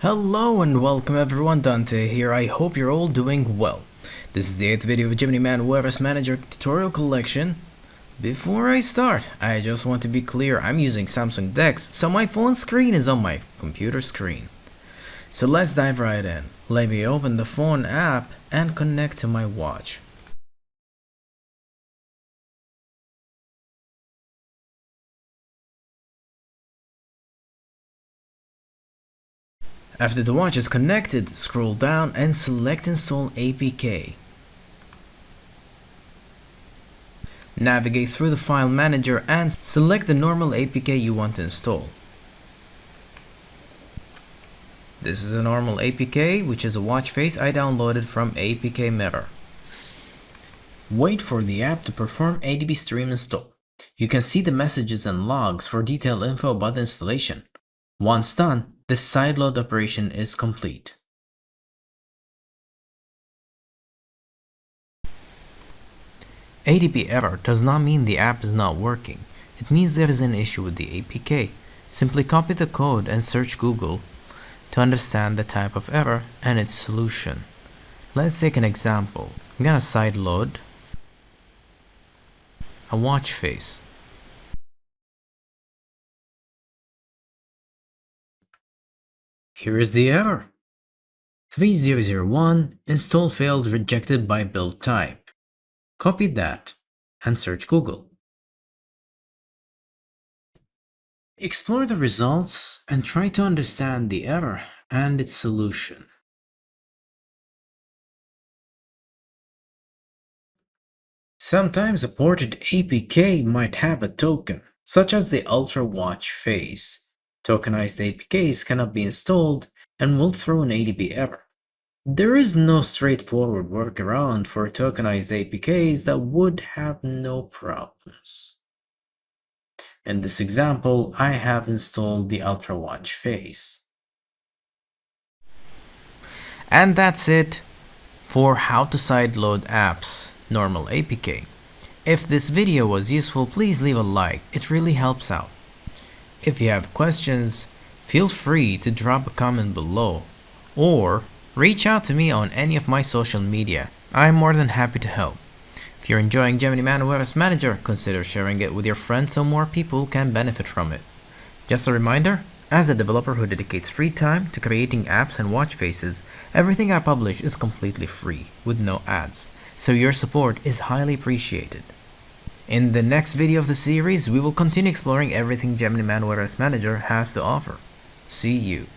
Hello and welcome everyone, Dante here. I hope you're all doing well. This is the 8th video of Geminiman WearOS Manager tutorial collection. Before I start, I just want to be clear, I'm using Samsung Dex, so my phone screen is on my computer screen. So let's dive right in. Let me open the phone app and connect to my watch. After the watch is connected, scroll down and select Install APK. Navigate through the file manager and select the normal APK you want to install. This is a normal APK, which is a watch face I downloaded from APK Error. Wait for the app to perform ADB stream install. You can see the messages and logs for detailed info about the installation. Once done, the sideload operation is complete. ADB error does not mean the app is not working. It means there is an issue with the APK. Simply copy the code and search Google to understand the type of error and its solution. Let's take an example. I'm gonna sideload a watch face. Here is the error. 3001 install failed, rejected by build type. Copy that and search Google. Explore the results and try to understand the error and its solution. Sometimes a ported APK might have a token, such as the Ultra Watch Face. Tokenized APKs cannot be installed and will throw an ADB error. There is no straightforward workaround for tokenized APKs that would have no problems. In this example, I have installed the Ultra Watch Face. And that's it for how to sideload apps normal APK. If this video was useful, please leave a like, it really helps out. If you have questions, feel free to drop a comment below or reach out to me on any of my social media. I am more than happy to help. If you're enjoying Geminiman WearOS Manager, consider sharing it with your friends so more people can benefit from it. Just a reminder, as a developer who dedicates free time to creating apps and watch faces, everything I publish is completely free with no ads, so your support is highly appreciated. In the next video of the series, we will continue exploring everything Geminiman WearOS Manager has to offer. See you.